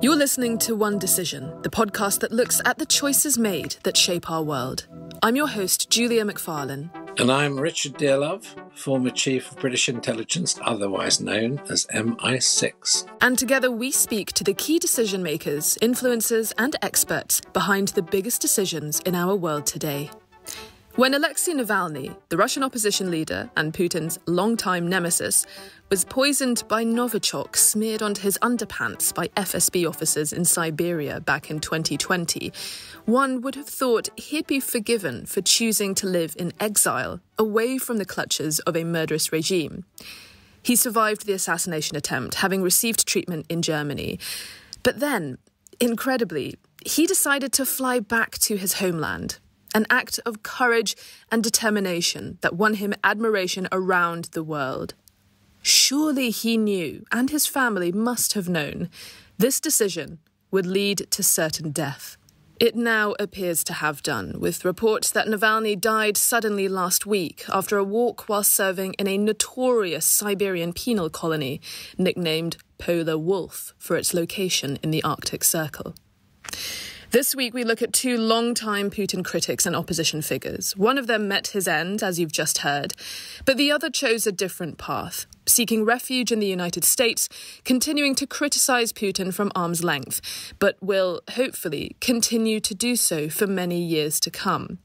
You're listening to One Decision, the podcast that looks at the choices made that shape our world. I'm your host, Julia McFarlane. And I'm Richard Dearlove, former Chief of British Intelligence, otherwise known as MI6. And together we speak to the key decision makers, influencers and experts behind the biggest decisions in our world today. When Alexei Navalny, the Russian opposition leader and Putin's longtime nemesis, was poisoned by Novichok smeared onto his underpants by FSB officers in Siberia back in 2020, one would have thought he'd be forgiven for choosing to live in exile, away from the clutches of a murderous regime. He survived the assassination attempt, having received treatment in Germany. But then, incredibly, he decided to fly back to his homeland. An act of courage and determination that won him admiration around the world. Surely he knew, and his family must have known, this decision would lead to certain death. It now appears to have done, with reports that Navalny died suddenly last week after a walk while serving in a notorious Siberian penal colony, nicknamed Polar Wolf for its location in the Arctic Circle. This week, we look at two longtime Putin critics and opposition figures. One of them met his end, as you've just heard, but the other chose a different path, seeking refuge in the United States, continuing to criticize Putin from arm's length, but will, hopefully, continue to do so for many years to come.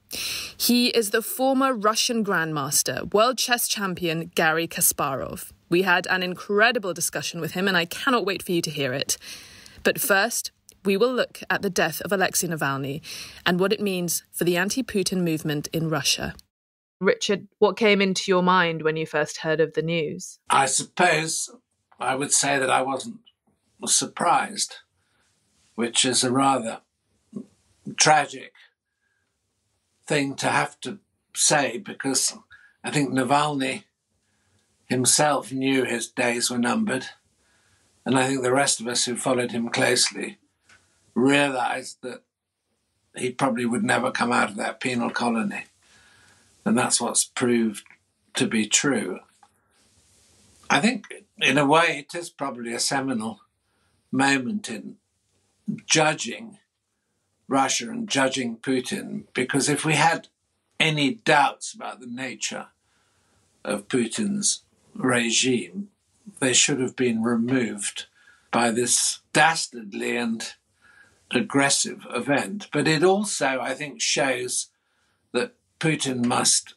He is the former Russian grandmaster, world chess champion Garry Kasparov. We had an incredible discussion with him, and I cannot wait for you to hear it. But first, we will look at the death of Alexei Navalny and what it means for the anti-Putin movement in Russia. Richard, what came into your mind when you first heard of the news? I suppose I would say that I wasn't surprised, which is a rather tragic thing to have to say, because I think Navalny himself knew his days were numbered, and I think the rest of us who followed him closely realised that he probably would never come out of that penal colony. And that's what's proved to be true. I think, in a way, it is probably a seminal moment in judging Russia and judging Putin, because if we had any doubts about the nature of Putin's regime, they should have been removed by this dastardly and aggressive event. But it also, I think, shows that Putin must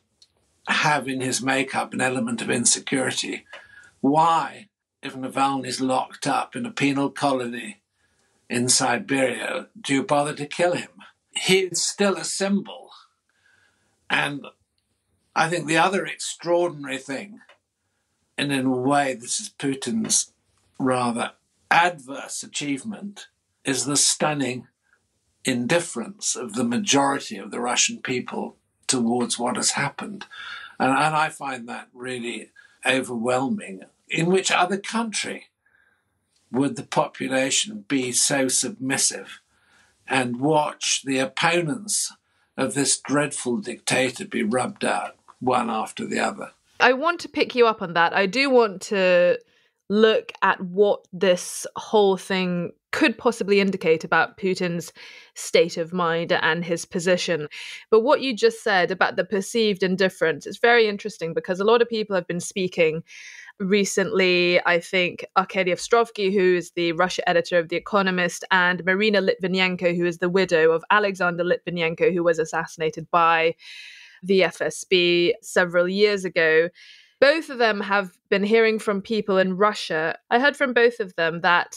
have in his makeup an element of insecurity. Why, if Navalny's locked up in a penal colony in Siberia, do you bother to kill him? He's still a symbol. And I think the other extraordinary thing, and in a way this is Putin's rather adverse achievement, is the stunning indifference of the majority of the Russian people towards what has happened. And I find that really overwhelming. In which other country would the population be so submissive and watch the opponents of this dreadful dictator be rubbed out one after the other? I want to pick you up on that. I do want to look at what this whole thing could possibly indicate about Putin's state of mind and his position. But what you just said about the perceived indifference is very interesting, because a lot of people have been speaking recently. I think Arkady Ostrovsky, who is the Russia editor of The Economist, and Marina Litvinenko, who is the widow of Alexander Litvinenko, who was assassinated by the FSB several years ago. Both of them have been hearing from people in Russia. I heard from both of them that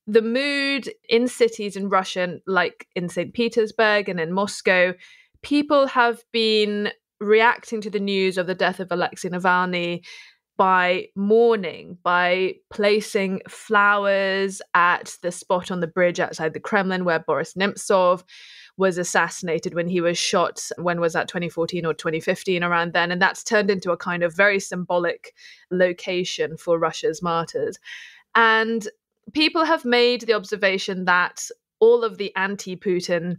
the mood in cities in Russia, like in St. Petersburg and in Moscow, people have been reacting to the news of the death of Alexei Navalny by mourning, by placing flowers at the spot on the bridge outside the Kremlin where Boris Nemtsov was assassinated when he was shot. When was that, 2014 or 2015, around then? And that's turned into a kind of very symbolic location for Russia's martyrs. And people have made the observation that all of the anti-Putin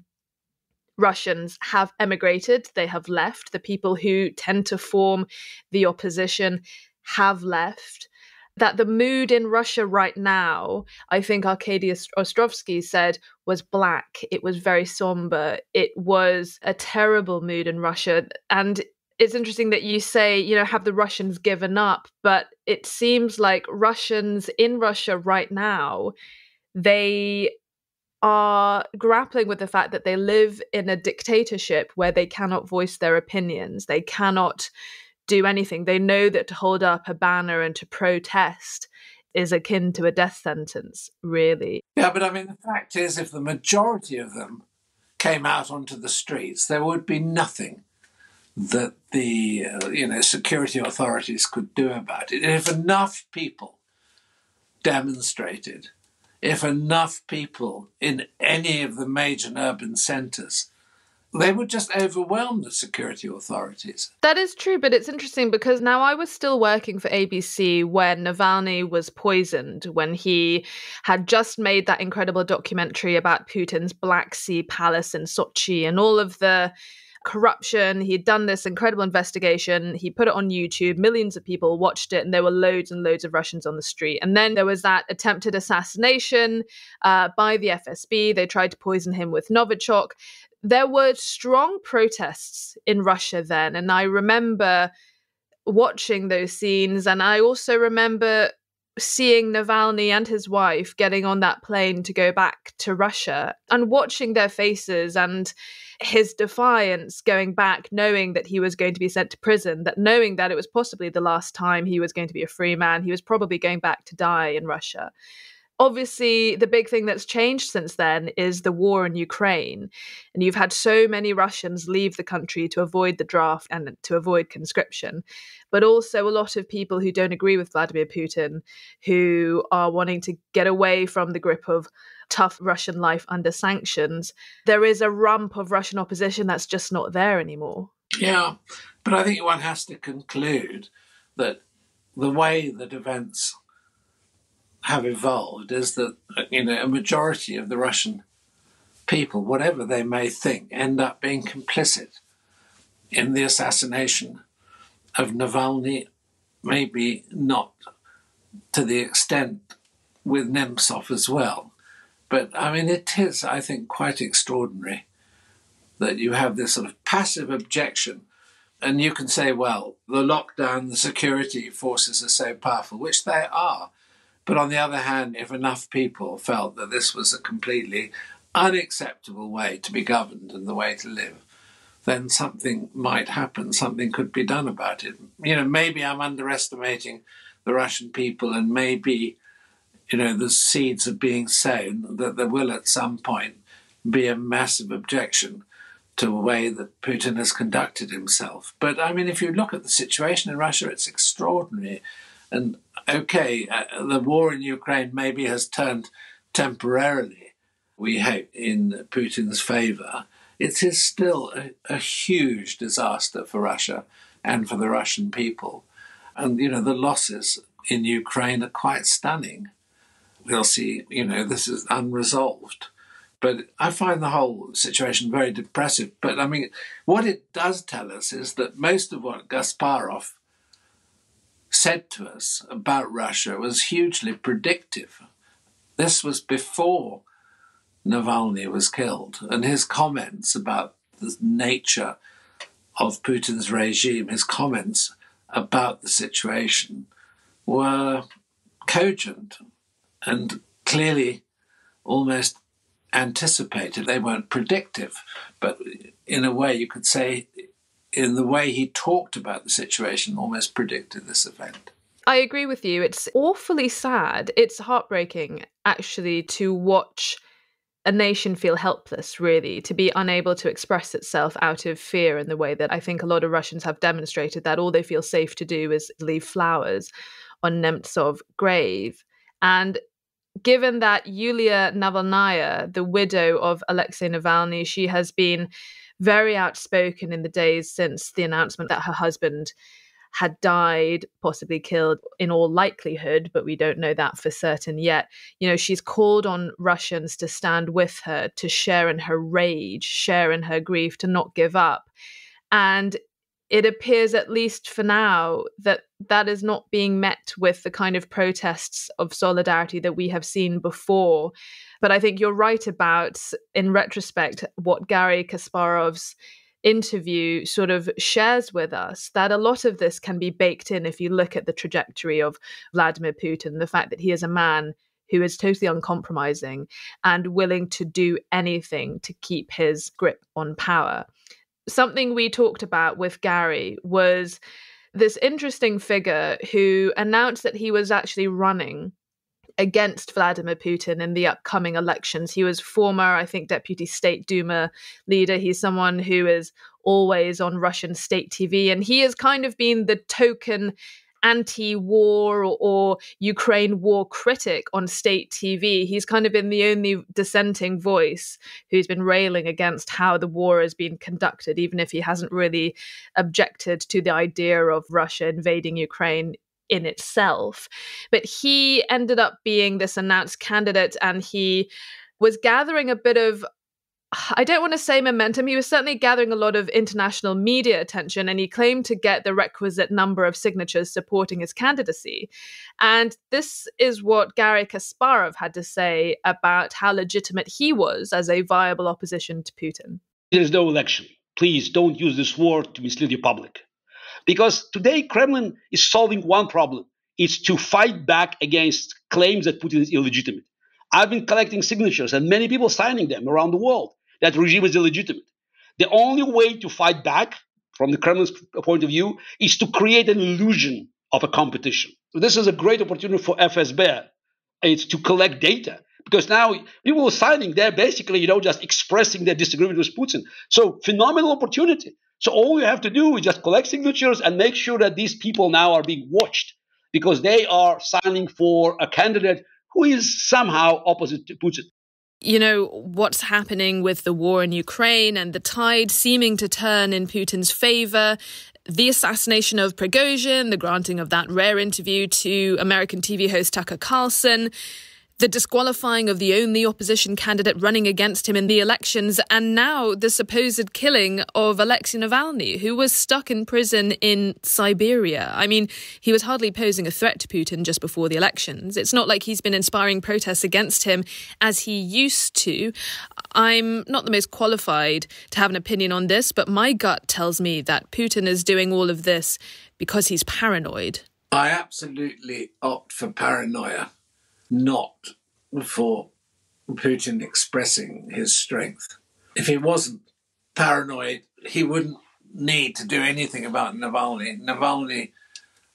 Russians have emigrated. They have left. The people who tend to form the opposition have left. that the mood in Russia right now, I think Arkady Ostrovsky said, was black. It was very somber. It was a terrible mood in Russia. And it's interesting that you say, have the Russians given up? But it seems like Russians in Russia right now, they are grappling with the fact that they live in a dictatorship where they cannot voice their opinions. They cannot do anything. They know that to hold up a banner and to protest is akin to a death sentence, really. Yeah, but I mean, the fact is, if the majority of them came out onto the streets, there would be nothing that the security authorities could do about it. If enough people demonstrated, if enough people in any of the major urban centres, they would just overwhelm the security authorities. That is true, but it's interesting because now I was still working for ABC when Navalny was poisoned, when he had just made that incredible documentary about Putin's Black Sea palace in Sochi and all of the corruption. He'd done this incredible investigation. He put it on YouTube. Millions of people watched it, and there were loads and loads of Russians on the street. And then there was that attempted assassination by the FSB. They tried to poison him with Novichok. There were strong protests in Russia then, and I remember watching those scenes, and I also remember seeing Navalny and his wife getting on that plane to go back to Russia and watching their faces and his defiance going back, knowing that he was going to be sent to prison, that knowing that it was possibly the last time he was going to be a free man. He was probably going back to die in Russia. Obviously, the big thing that's changed since then is the war in Ukraine. And you've had so many Russians leave the country to avoid the draft and to avoid conscription, but also a lot of people who don't agree with Vladimir Putin, who are wanting to get away from the grip of tough Russian life under sanctions. There is a rump of Russian opposition that's just not there anymore. Yeah, but I think one has to conclude that the way that events have evolved is that a majority of the Russian people, whatever they may think, end up being complicit in the assassination of Navalny, maybe not to the extent with Nemtsov as well. But I mean, it is, I think, quite extraordinary that you have this sort of passive objection. And you can say, well, the lockdown, the security forces are so powerful, which they are. But on the other hand, if enough people felt that this was a completely unacceptable way to be governed and the way to live, then something might happen, something could be done about it. Maybe I'm underestimating the Russian people, and maybe, the seeds are being sown that there will at some point be a massive objection to the way that Putin has conducted himself. But I mean, if you look at the situation in Russia, it's extraordinary. And okay, the war in Ukraine maybe has turned temporarily, we hope, in Putin's favour. It is still a huge disaster for Russia and for the Russian people. And, the losses in Ukraine are quite stunning. We'll see, this is unresolved. But I find the whole situation very depressive. But, I mean, what it does tell us is that most of what Kasparov said to us about Russia was hugely predictive. This was before Navalny was killed, and his comments about the nature of Putin's regime, his comments about the situation were cogent and clearly almost anticipated. They weren't predictive, but in a way you could say, in the way he talked about the situation, almost predicted this event. I agree with you. It's awfully sad. It's heartbreaking, actually, to watch a nation feel helpless, really, to be unable to express itself out of fear in the way that I think a lot of Russians have demonstrated, that all they feel safe to do is leave flowers on Nemtsov's grave. And given that Yulia Navalnaya, the widow of Alexei Navalny, she has been very outspoken in the days since the announcement that her husband had died, possibly killed in all likelihood, but we don't know that for certain yet. She's called on Russians to stand with her, to share in her rage, share in her grief, to not give up. And it appears, at least for now, that that is not being met with the kind of protests of solidarity that we have seen before. But I think you're right about, in retrospect, what Garry Kasparov's interview sort of shares with us, that a lot of this can be baked in if you look at the trajectory of Vladimir Putin, the fact that he is a man who is totally uncompromising and willing to do anything to keep his grip on power. Something we talked about with Garry was this interesting figure who announced that he was actually running against Vladimir Putin in the upcoming elections. He was former, I think, Deputy State Duma leader. He's someone who is always on Russian state TV, and he has kind of been the token anti-war or Ukraine war critic on state TV. He's kind of been the only dissenting voice who's been railing against how the war has been conducted, even if he hasn't really objected to the idea of Russia invading Ukraine in itself. But he ended up being this announced candidate, and he was gathering a bit of, I don't want to say momentum, he was certainly gathering a lot of international media attention, and he claimed to get the requisite number of signatures supporting his candidacy. And this is what Garry Kasparov had to say about how legitimate he was as a viable opposition to Putin. There's no election. Please don't use this word to mislead the public. Because today Kremlin is solving one problem. It's to fight back against claims that Putin is illegitimate. I've been collecting signatures and many people signing them around the world. That regime is illegitimate. The only way to fight back, from the Kremlin's point of view, is to create an illusion of a competition. So this is a great opportunity for FSB. It's to collect data. Because now people are signing, they're basically, just expressing their disagreement with Putin. So phenomenal opportunity. So all you have to do is just collect signatures and make sure that these people now are being watched because they are signing for a candidate who is somehow opposite to Putin. What's happening with the war in Ukraine and the tide seeming to turn in Putin's favor, the assassination of Prigozhin, the granting of that rare interview to American TV host Tucker Carlson, the disqualifying of the only opposition candidate running against him in the elections, and now the supposed killing of Alexei Navalny, who was stuck in prison in Siberia. I mean, he was hardly posing a threat to Putin just before the elections. It's not like he's been inspiring protests against him as he used to. I'm not the most qualified to have an opinion on this, but my gut tells me that Putin is doing all of this because he's paranoid. I absolutely opt for paranoia, not for Putin expressing his strength. If he wasn't paranoid, he wouldn't need to do anything about Navalny. Navalny,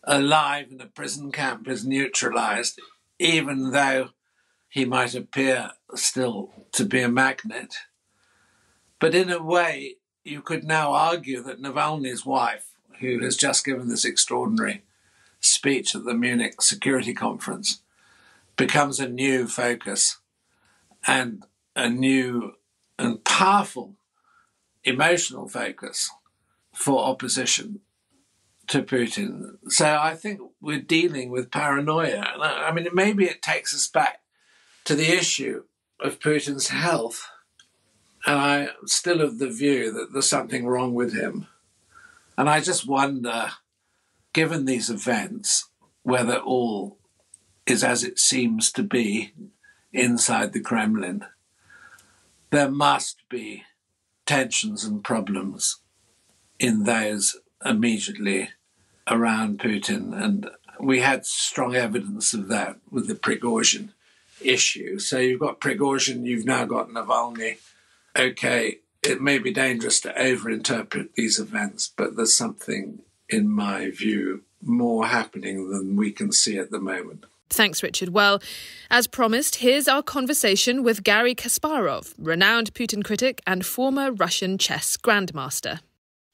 alive in a prison camp, is neutralized, even though he might appear still to be a magnet. But in a way, you could now argue that Navalny's wife, who has just given this extraordinary speech at the Munich Security Conference, becomes a new focus and a new and powerful emotional focus for opposition to Putin. So I think we're dealing with paranoia. I mean, maybe it takes us back to the issue of Putin's health. And I'm still of the view that there's something wrong with him. And I just wonder, given these events, whether all is as it seems to be inside the Kremlin. There must be tensions and problems in those immediately around Putin. And we had strong evidence of that with the Prigozhin issue. So you've got Prigozhin, you've now got Navalny. Okay, it may be dangerous to overinterpret these events, but there's something, in my view, more happening than we can see at the moment. Thanks, Richard. Well, as promised, here's our conversation with Garry Kasparov, renowned Putin critic and former Russian chess grandmaster.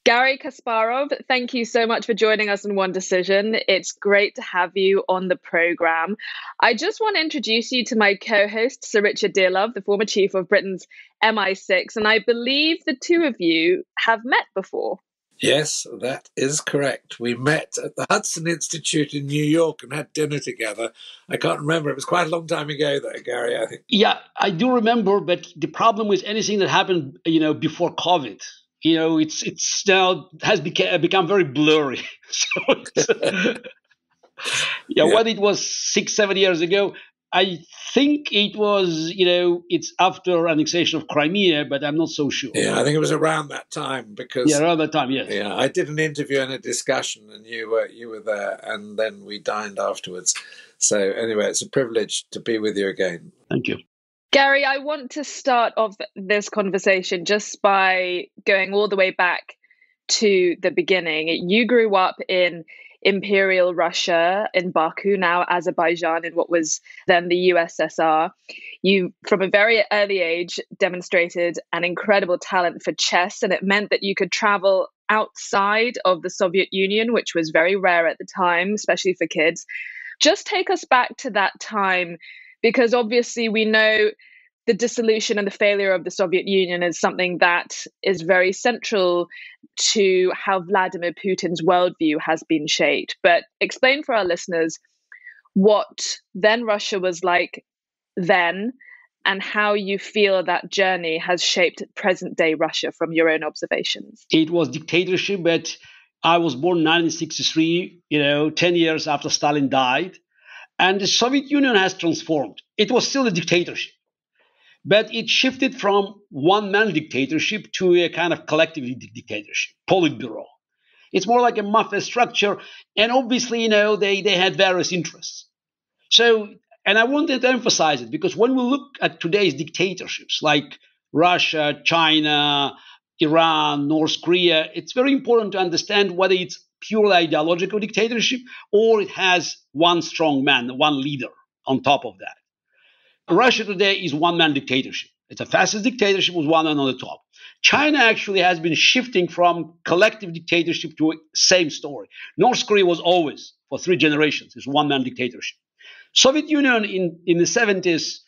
Garry Kasparov, thank you so much for joining us in One Decision. It's great to have you on the programme. I just want to introduce you to my co-host, Sir Richard Dearlove, the former chief of Britain's MI6, and I believe the two of you have met before. Yes, that is correct. We met at the Hudson Institute in New York and had dinner together. I can't remember. It was quite a long time ago, though, Garry, I think. Yeah, I do remember, but the problem with anything that happened, before COVID, it's now has become very blurry. So when it was 6-7 years ago, I think it was, it's after annexation of Crimea, but I'm not so sure. Yeah, I think it was around that time because around that time, yes. Yeah, I did an interview and a discussion, and you were there, and then we dined afterwards. So anyway, it's a privilege to be with you again. Thank you. Garry, I want to start off this conversation just by going all the way back to the beginning. You grew up in Imperial Russia, in Baku, now Azerbaijan, in what was then the USSR. You, from a very early age, demonstrated an incredible talent for chess, and it meant that you could travel outside of the Soviet Union, which was very rare at the time, especially for kids. Just take us back to that time, because obviously we know the dissolution and the failure of the Soviet Union is something that is very central to how Vladimir Putin's worldview has been shaped. But explain for our listeners what then Russia was like then, and how you feel that journey has shaped present-day Russia from your own observations. It was dictatorship, but I was born in 1963, 10 years after Stalin died, and the Soviet Union has transformed. It was still a dictatorship, but it shifted from one-man dictatorship to a kind of collective dictatorship, Politburo. It's more like a mafia structure, and obviously, they had various interests. So, and I wanted to emphasize it, because when we look at today's dictatorships, like Russia, China, Iran, North Korea, it's very important to understand whether it's purely ideological dictatorship or it has one strong man, one leader on top of that. Russia today is one-man dictatorship. It's a fascist dictatorship with one man on the top. China actually has been shifting from collective dictatorship to a same story. North Korea was always, for 3 generations, it's one-man dictatorship. Soviet Union in the 70s,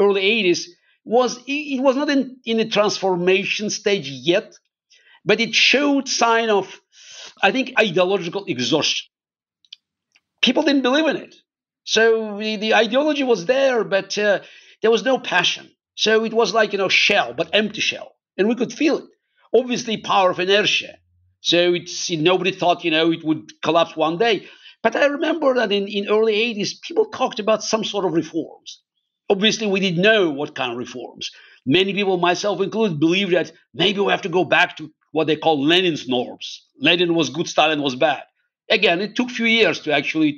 early 80s, was not in a transformation stage yet, but it showed sign of, I think, ideological exhaustion. People didn't believe in it. So the ideology was there, but there was no passion. So it was like, shell, but empty shell. And we could feel it. Obviously, power of inertia. So nobody thought, it would collapse one day. But I remember that in early 80s, people talked about some sort of reforms. Obviously, we didn't know what kind of reforms. Many people, myself included, believed that maybe we have to go back to what they call Lenin's norms. Lenin was good, Stalin was bad. Again, it took a few years to actually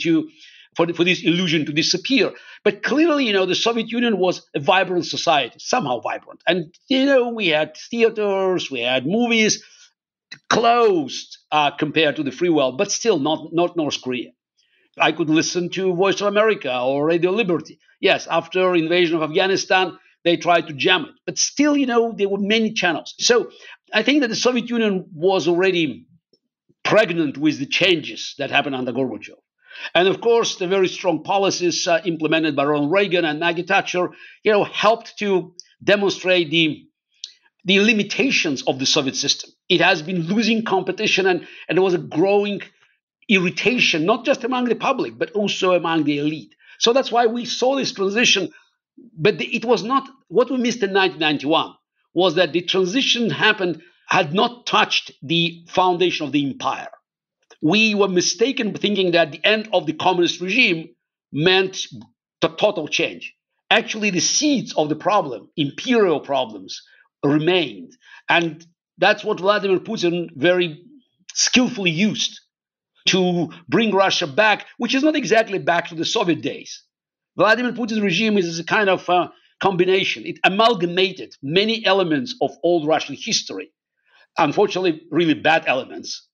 for this illusion to disappear. But clearly, the Soviet Union was a vibrant society, somehow vibrant. And, we had theaters, we had movies, closed compared to the free world, but still not North Korea. I could listen to Voice of America or Radio Liberty. Yes, after invasion of Afghanistan, they tried to jam it. But still, there were many channels. So I think that the Soviet Union was already pregnant with the changes that happened under Gorbachev. And of course, the very strong policies implemented by Ronald Reagan and Maggie Thatcher, helped to demonstrate the limitations of the Soviet system. It has been losing competition, and there was a growing irritation, not just among the public, but also among the elite. So that's why we saw this transition. But it was not, what we missed in 1991 was that the transition had not touched the foundation of the empire. We were mistaken thinking that the end of the communist regime meant total change. Actually, the seeds of the problem, imperial problems, remained. And that's what Vladimir Putin very skillfully used to bring Russia back, which is not exactly back to the Soviet days. Vladimir Putin's regime is a kind of combination. It amalgamated many elements of old Russian history, unfortunately, really bad elements.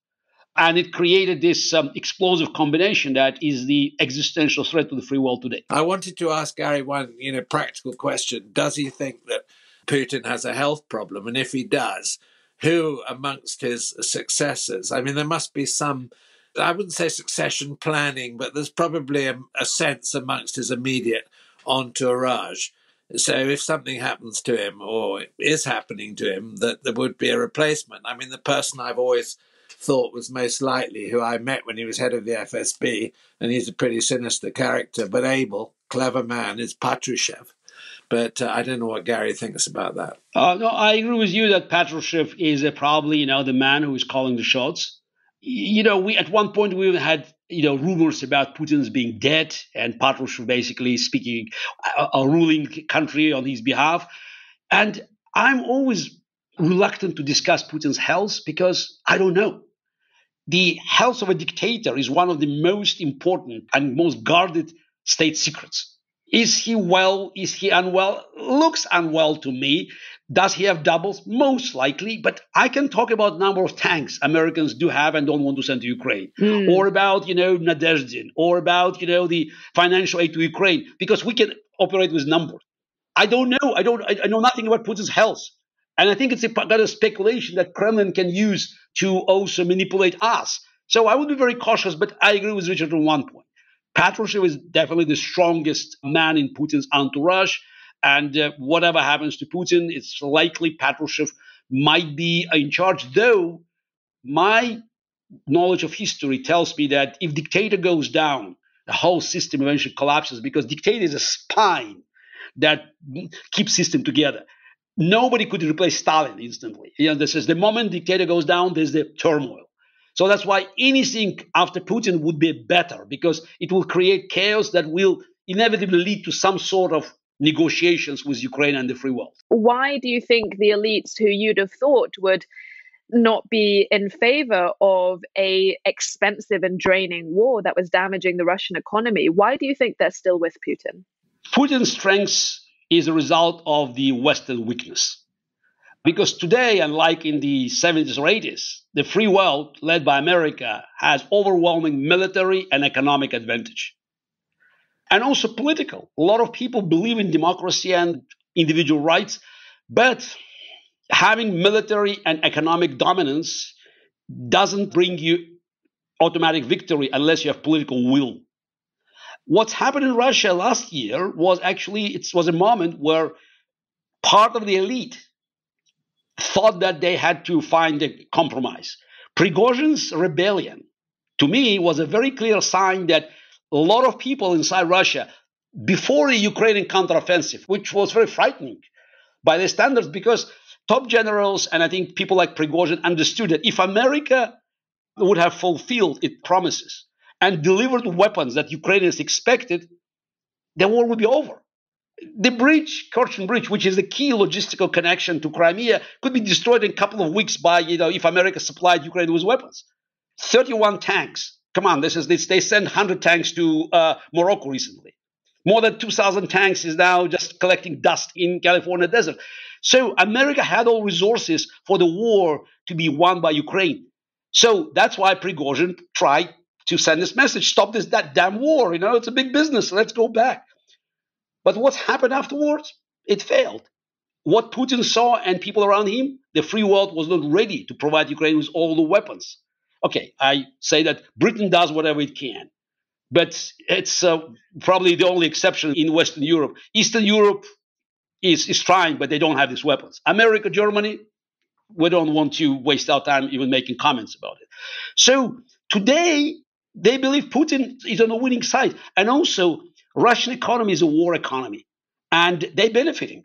And it created this explosive combination that is the existential threat to the free world today. I wanted to ask Garry one practical question. Does he think that Putin has a health problem? And if he does, who amongst his successors? I mean, there must be some, I wouldn't say succession planning, but there's probably a sense amongst his immediate entourage. So if something happens to him or is happening to him, that there would be a replacement. I mean, the person I've always thought was most likely, who I met when he was head of the FSB, and he's a pretty sinister character, but able, clever man, is Patrushev. But I don't know what Garry thinks about that. No, I agree with you that Patrushev is probably, the man who is calling the shots. We at one point we had, rumors about Putin's being dead and Patrushev basically speaking a ruling country on his behalf. And I'm always reluctant to discuss Putin's health because I don't know. The health of a dictator is one of the most important and most guarded state secrets. Is he well? Is he unwell? Looks unwell to me. Does he have doubles? Most likely. But I can talk about number of tanks Americans do have and don't want to send to Ukraine. Or about, Nadezhdin. Or about, the financial aid to Ukraine. Because we can operate with numbers. I don't know. I know nothing about Putin's health. And I think it's a kind of speculation that Kremlin can use to also manipulate us. So I would be very cautious, but I agree with Richard on one point. Patrushev is definitely the strongest man in Putin's entourage. And whatever happens to Putin, it's likely Patrushev might be in charge. Though my knowledge of history tells me that if dictator goes down, the whole system eventually collapses because dictator is a spine that keeps system together. Nobody could replace Stalin instantly. This is the moment dictator goes down, there's the turmoil. So that's why anything after Putin would be better because it will create chaos that will inevitably lead to some sort of negotiations with Ukraine and the free world. Why do you think the elites who you'd have thought would not be in favor of a expensive and draining war that was damaging the Russian economy? Why do you think they're still with Putin? Putin's strength is a result of the Western weakness. Because today, unlike in the 70s or 80s, the free world, led by America, has overwhelming military and economic advantage. And also political. A lot of people believe in democracy and individual rights, but having military and economic dominance doesn't bring you automatic victory unless you have political will. What's happened in Russia last year was actually, it was a moment where part of the elite thought that they had to find a compromise. Prigozhin's rebellion, to me, was a very clear sign that a lot of people inside Russia, before the Ukrainian counteroffensive, which was very frightening by the standards, because top generals and I think people like Prigozhin understood that if America would have fulfilled its promises and delivered weapons that Ukrainians expected, the war would be over. The bridge, Kerch Bridge, which is the key logistical connection to Crimea, could be destroyed in a couple of weeks by, if America supplied Ukraine with weapons. 31 tanks. Come on, they sent 100 tanks to Morocco recently. More than 2,000 tanks is now just collecting dust in California desert. So America had all resources for the war to be won by Ukraine. So that's why Prigozhin tried to send this message, stop that damn war. It's a big business. Let's go back. But what's happened afterwards? It failed. What Putin saw and people around him, the free world was not ready to provide Ukraine with all the weapons. Okay, I say that Britain does whatever it can. But it's probably the only exception in Western Europe. Eastern Europe is trying, but they don't have these weapons. America, Germany, we don't want to waste our time even making comments about it. So today, they believe Putin is on the winning side. And also, Russian economy is a war economy, and they're benefiting.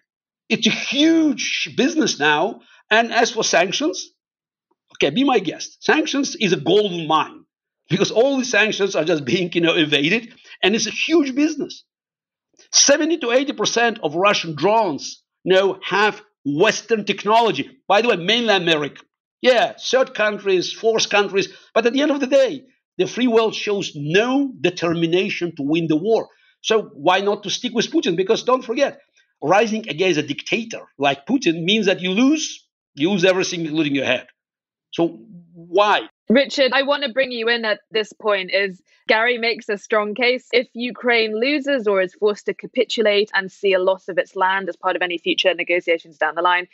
It's a huge business now. And as for sanctions, okay, be my guest. Sanctions is a golden mine because all the sanctions are just being, evaded, and it's a huge business. 70 to 80% of Russian drones now have Western technology. By the way, mainland America. Yeah, third countries, fourth countries. But at the end of the day, the free world shows no determination to win the war. So why not to stick with Putin? Because don't forget, rising against a dictator like Putin means that you lose everything, including your head. So why? Richard, I want to bring you in at this point. Is Garry makes a strong case. If Ukraine loses or is forced to capitulate and see a loss of its land as part of any future negotiations down the line,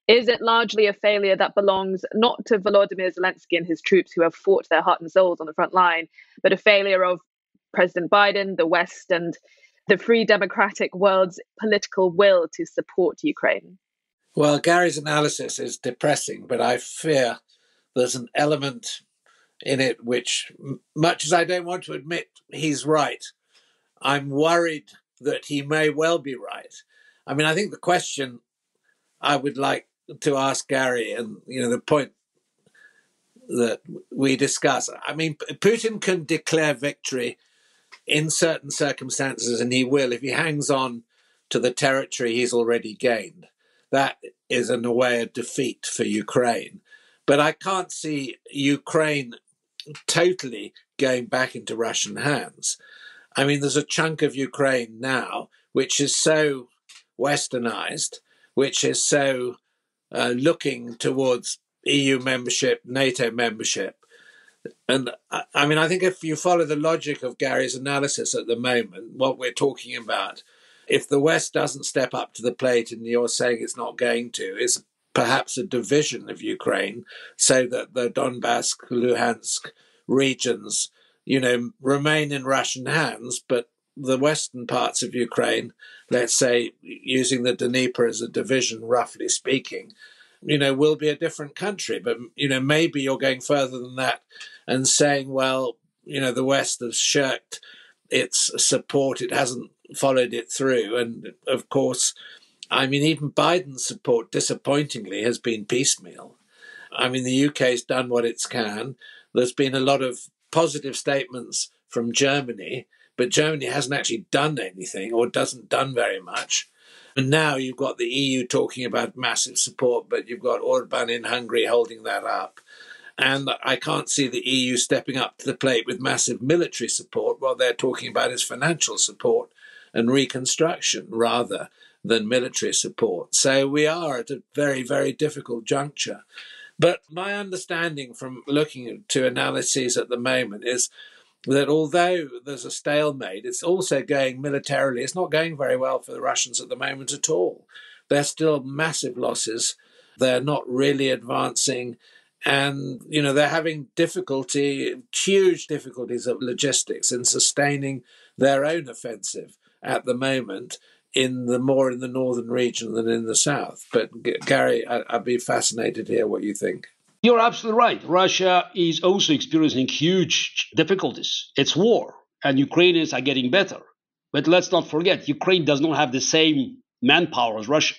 is it largely a failure that belongs not to Volodymyr Zelensky and his troops who have fought their heart and souls on the front line, but a failure of President Biden, the West, and the free democratic world's political will to support Ukraine? Well, Garry's analysis is depressing, but I fear there's an element in it which, much as I don't want to admit he's right, I'm worried that he may well be right. I mean, I think the question I would like to ask Garry, and the point that we discuss, I mean, Putin can declare victory in certain circumstances, and he will if he hangs on to the territory he's already gained. That is, in a way, a defeat for Ukraine. But I can't see Ukraine totally going back into Russian hands. I mean, there's a chunk of Ukraine now which is so westernized, which is so looking towards EU membership, NATO membership. And I mean, I think if you follow the logic of Garry's analysis at the moment, what we're talking about, if the West doesn't step up to the plate, and you're saying it's not going to, is perhaps a division of Ukraine so that the Donbass, Luhansk regions, remain in Russian hands, but the western parts of Ukraine, let's say, using the Dnieper as a division, roughly speaking, will be a different country. But, maybe you're going further than that and saying, well, the West has shirked its support. It hasn't followed it through. And, of course, I mean, even Biden's support, disappointingly, has been piecemeal. I mean, the UK's done what it can. There's been a lot of positive statements from Germany, but Germany hasn't actually done anything or doesn't done very much. And now you've got the EU talking about massive support, but you've got Orban in Hungary holding that up. And I can't see the EU stepping up to the plate with massive military support. What they're talking about is financial support and reconstruction rather than military support. So we are at a very, very difficult juncture. But my understanding from looking to analyses at the moment is that although there's a stalemate, it's also going militarily. It's not going very well for the Russians at the moment at all. They're still massive losses. They're not really advancing. And, they're having huge difficulties of logistics in sustaining their own offensive at the moment more in the northern region than in the south. But Garry, I'd be fascinated to hear what you think. You're absolutely right. Russia is also experiencing huge difficulties. It's war, and Ukrainians are getting better. But let's not forget, Ukraine does not have the same manpower as Russia.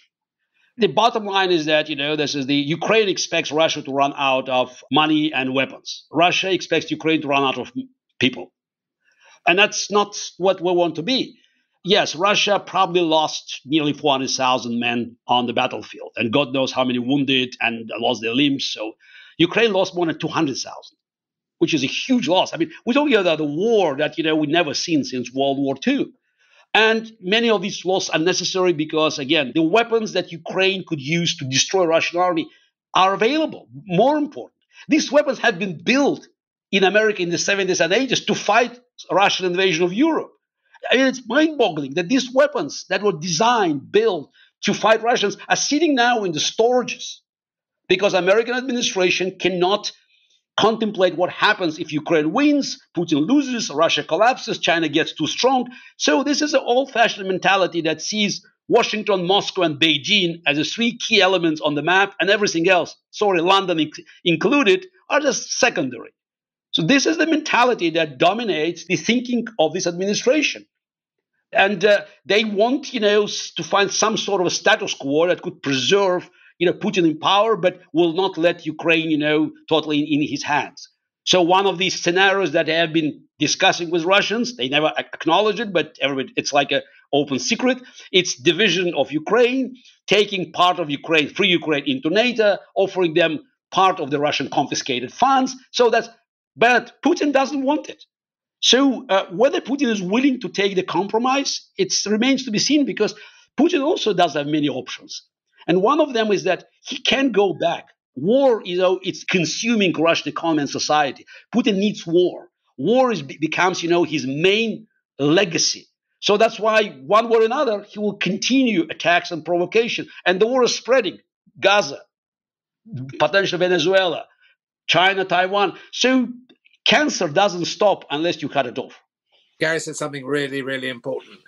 The bottom line is that, Ukraine expects Russia to run out of money and weapons. Russia expects Ukraine to run out of people. And that's not what we want to be. Yes, Russia probably lost nearly 400,000 men on the battlefield, and God knows how many wounded and lost their limbs. So Ukraine lost more than 200,000, which is a huge loss. I mean, we're talking about the war that, we've never seen since World War II. And many of these losses are necessary because, again, the weapons that Ukraine could use to destroy Russian army are available. More important, these weapons had been built in America in the 70s and 80s to fight Russian invasion of Europe. I mean, it's mind-boggling that these weapons that were designed, built to fight Russians are sitting now in the storages because American administration cannot contemplate what happens if Ukraine wins, Putin loses, Russia collapses, China gets too strong. So this is an old-fashioned mentality that sees Washington, Moscow, and Beijing as the three key elements on the map, and everything else, London included, are just secondary. So this is the mentality that dominates the thinking of this administration. And they want, to find some sort of a status quo that could preserve, Putin in power, but will not let Ukraine, totally in his hands. So one of these scenarios that they have been discussing with Russians, they never acknowledge it, but it's like an open secret. It's division of Ukraine, taking part of Ukraine, free Ukraine into NATO, offering them part of the Russian confiscated funds. But Putin doesn't want it. So whether Putin is willing to take the compromise, it remains to be seen because Putin also does have many options. And one of them is that he can go back. War, it's consuming Russian economy and society. Putin needs war. War becomes, his main legacy. So that's why, one way or another, he will continue attacks and provocation. And the war is spreading. Gaza, potentially Venezuela, China, Taiwan. So cancer doesn't stop unless you cut it off. Garry said something really, really important,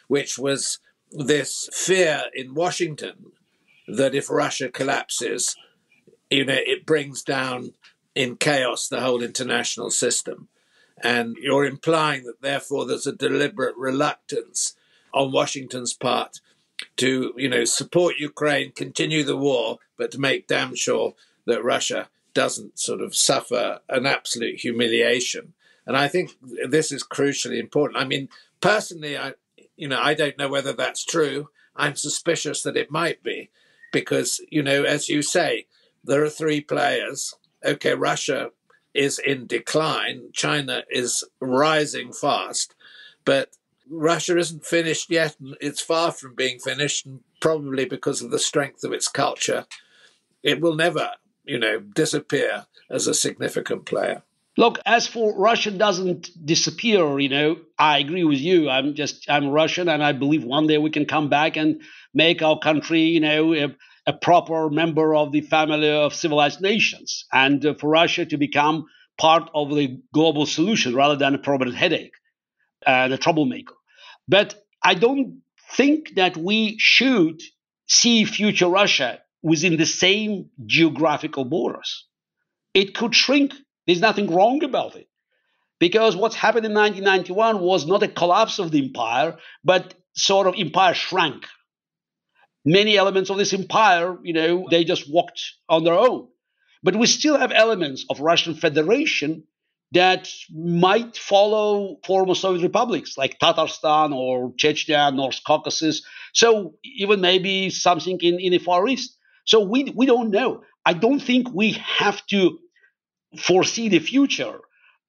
which was this fear in Washington that if Russia collapses, it brings down in chaos the whole international system. And you're implying that, therefore, there's a deliberate reluctance on Washington's part to, support Ukraine, continue the war, but to make damn sure that Russia doesn't sort of suffer an absolute humiliation. And I think this is crucially important. I mean, personally, I don't know whether that's true. I'm suspicious that it might be because, as you say, there are three players. Okay, Russia is in decline. China is rising fast, but Russia isn't finished yet. And it's far from being finished, and probably because of the strength of its culture, it will never, disappear as a significant player. Look, as for Russia doesn't disappear, I agree with you. I'm Russian, and I believe one day we can come back and make our country, a proper member of the family of civilized nations, and for Russia to become part of the global solution rather than a permanent headache and a troublemaker. But I don't think that we should see future Russia within the same geographical borders. It could shrink. There's nothing wrong about it. Because what's happened in 1991 was not a collapse of the empire, but sort of empire shrank. Many elements of this empire, they just walked on their own. But we still have elements of Russian Federation that might follow former Soviet republics like Tatarstan or Chechnya, North Caucasus. So even maybe something in the Far East. So we don't know. I don't think we have to foresee the future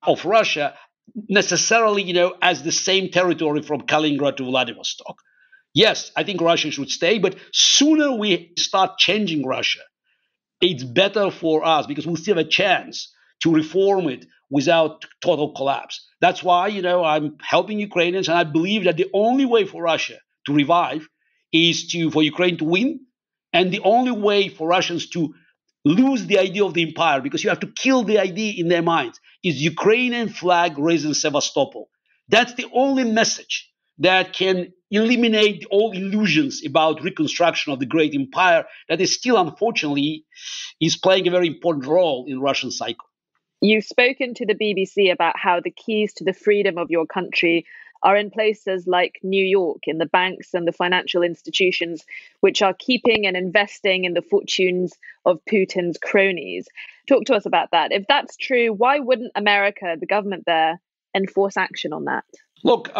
of Russia necessarily, as the same territory from Kaliningrad to Vladivostok. Yes, I think Russia should stay, but sooner we start changing Russia, it's better for us because we'll still have a chance to reform it without total collapse. That's why, I'm helping Ukrainians, and I believe that the only way for Russia to revive is for Ukraine to win, and the only way for Russians to lose the idea of the empire, because you have to kill the idea in their minds, is Ukrainian flag raised in Sevastopol. That's the only message that can eliminate all illusions about reconstruction of the great empire that is still, unfortunately, is playing a very important role in Russian cycle. You've spoken to the BBC about how the keys to the freedom of your country are in places like New York, in the banks and the financial institutions, which are keeping and investing in the fortunes of Putin's cronies. Talk to us about that. If that's true, why wouldn't America, the government there, enforce action on that? Look,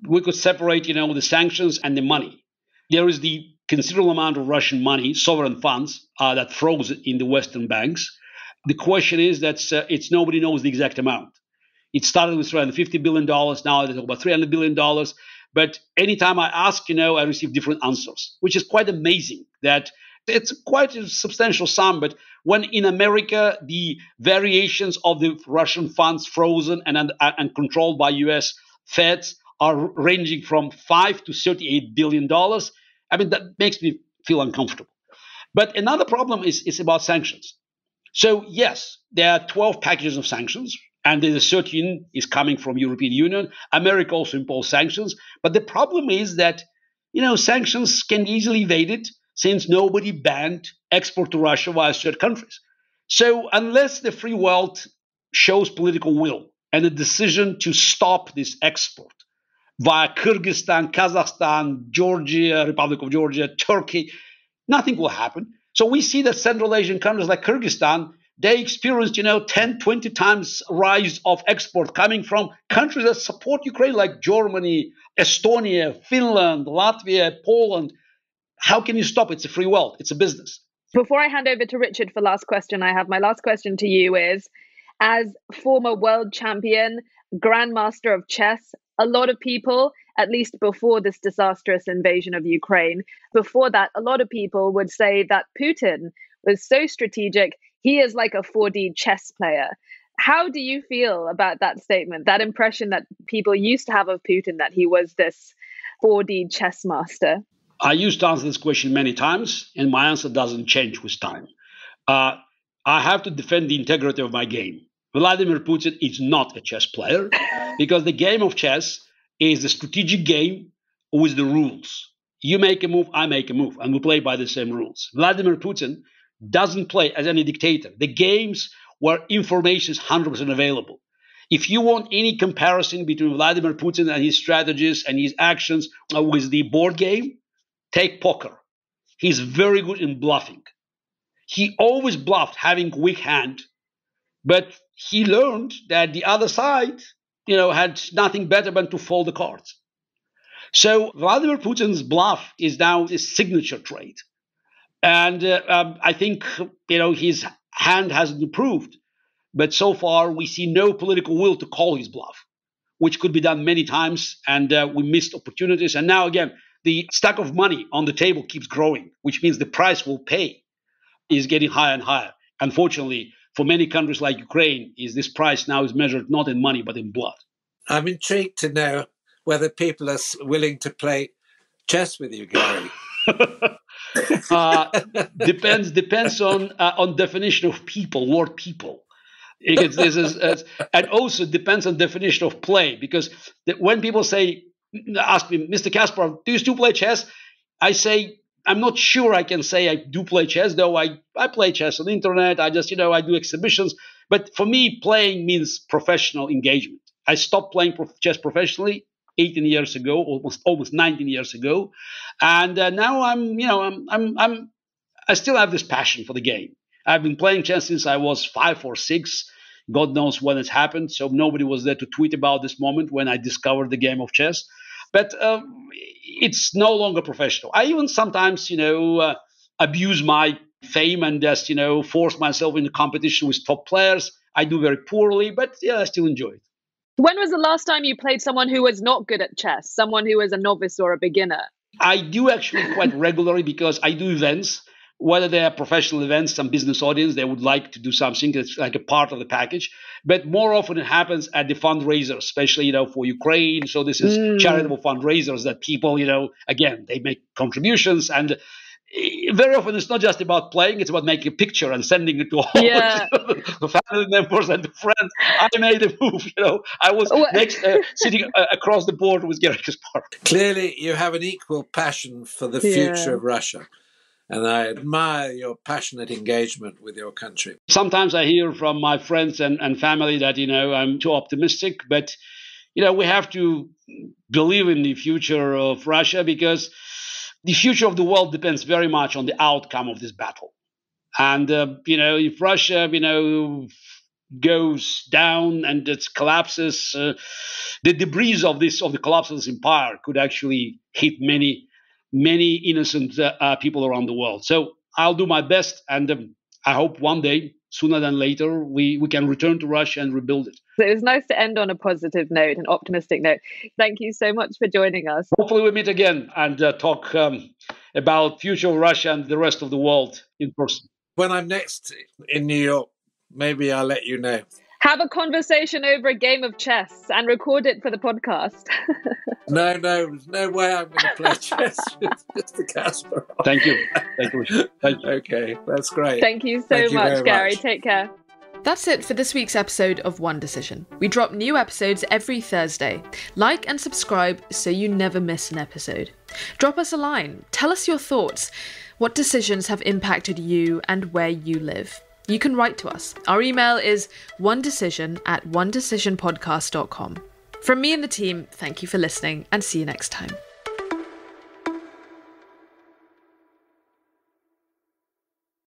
we could separate, the sanctions and the money. There is the considerable amount of Russian money, sovereign funds, that froze in the Western banks. The question is that nobody knows the exact amount. It started with $350 billion. Now it's about $300 billion. But anytime I ask, I receive different answers, which is quite amazing that it's quite a substantial sum. But when in America, the variations of the Russian funds frozen and controlled by U.S. Feds are ranging from $5 to $38 billion, that makes me feel uncomfortable. But another problem is about sanctions. So yes, there are 12 packages of sanctions, and the 13 is coming from European Union. America also imposed sanctions. But the problem is that, sanctions can be easily evaded since nobody banned export to Russia via third countries. So unless the free world shows political will and a decision to stop this export via Kyrgyzstan, Kazakhstan, Georgia, Republic of Georgia, Turkey, nothing will happen. So we see that Central Asian countries like Kyrgyzstan, they experienced, 10, 20 times rise of export coming from countries that support Ukraine, like Germany, Estonia, Finland, Latvia, Poland. How can you stop it? It's a free world. It's a business. Before I hand over to Richard for last question, I have my last question to you is, as former world champion, grandmaster of chess, a lot of people, at least before this disastrous invasion of Ukraine, before that, a lot of people would say that Putin was so strategic, he is like a 4D chess player. How do you feel about that statement, that impression that people used to have of Putin, that he was this 4D chess master? I used to answer this question many times, and my answer doesn't change with time. I have to defend the integrity of my game. Vladimir Putin is not a chess player because the game of chess is a strategic game with the rules. You make a move, I make a move, and we play by the same rules. Vladimir Putin doesn't play as any dictator. The games where information is 100% available. If you want any comparison between Vladimir Putin and his strategies and his actions with the board game, take poker. He's very good in bluffing. He always bluffed, having weak hand, but he learned that the other side, had nothing better than to fold the cards. So Vladimir Putin's bluff is now his signature trait. And I think, his hand hasn't improved. But so far, we see no political will to call his bluff, which could be done many times. And we missed opportunities. And now, again, the stack of money on the table keeps growing, which means the price we'll pay is getting higher and higher. Unfortunately, for many countries like Ukraine, this price now is measured not in money, but in blood. I'm intrigued to know whether people are willing to play chess with you, Garry. Depends on definition of people, word people. And also depends on definition of play, because when people ask me, Mr. Kasparov, do you still play chess? I say, I'm not sure I can say I do play chess, though I play chess on the internet. I just, I do exhibitions. But for me, playing means professional engagement. I stopped playing chess professionally 18 years ago, almost 19 years ago. And now I still have this passion for the game. I've been playing chess since I was 5 or 6. God knows when it happened. So nobody was there to tweet about this moment when I discovered the game of chess. But it's no longer professional. I even sometimes, abuse my fame and just, force myself into competition with top players. I do very poorly, but I still enjoy it. When was the last time you played someone who was not good at chess, someone who was a novice or a beginner? I do actually quite regularly, because I do events, whether they are professional events, some business audience, they would like to do something that's like a part of the package. But more often it happens at the fundraisers, especially, for Ukraine. So this is charitable fundraisers that people, again, they make contributions. And very often it's not just about playing, it's about making a picture and sending it to all the family members and the friends. I made a move, I was sitting across the board with Garry Kasparov. Clearly, you have an equal passion for the future of Russia. And I admire your passionate engagement with your country. Sometimes I hear from my friends and family that, I'm too optimistic. But, we have to believe in the future of Russia, because the future of the world depends very much on the outcome of this battle. And, if Russia, goes down and it collapses, the debris of the collapse of this empire could actually hit many innocent people around the world. So I'll do my best, and I hope one day, sooner than later, we can return to Russia and rebuild it. So it was nice to end on a positive note, an optimistic note. Thank you so much for joining us. Hopefully we meet again and talk about future of Russia and the rest of the world in person. When I'm next in New York, maybe I'll let you know. Have a conversation over a game of chess and record it for the podcast. No way I'm going to play chess with Mr. Kasparov. Thank you. Okay, that's great. Thank you so much, Garry. Take care. That's it for this week's episode of One Decision. We drop new episodes every Thursday. Like and subscribe so you never miss an episode. Drop us a line. Tell us your thoughts. What decisions have impacted you and where you live? You can write to us. Our email is onedecision@onedecisionpodcast.com. From me and the team, thank you for listening and see you next time.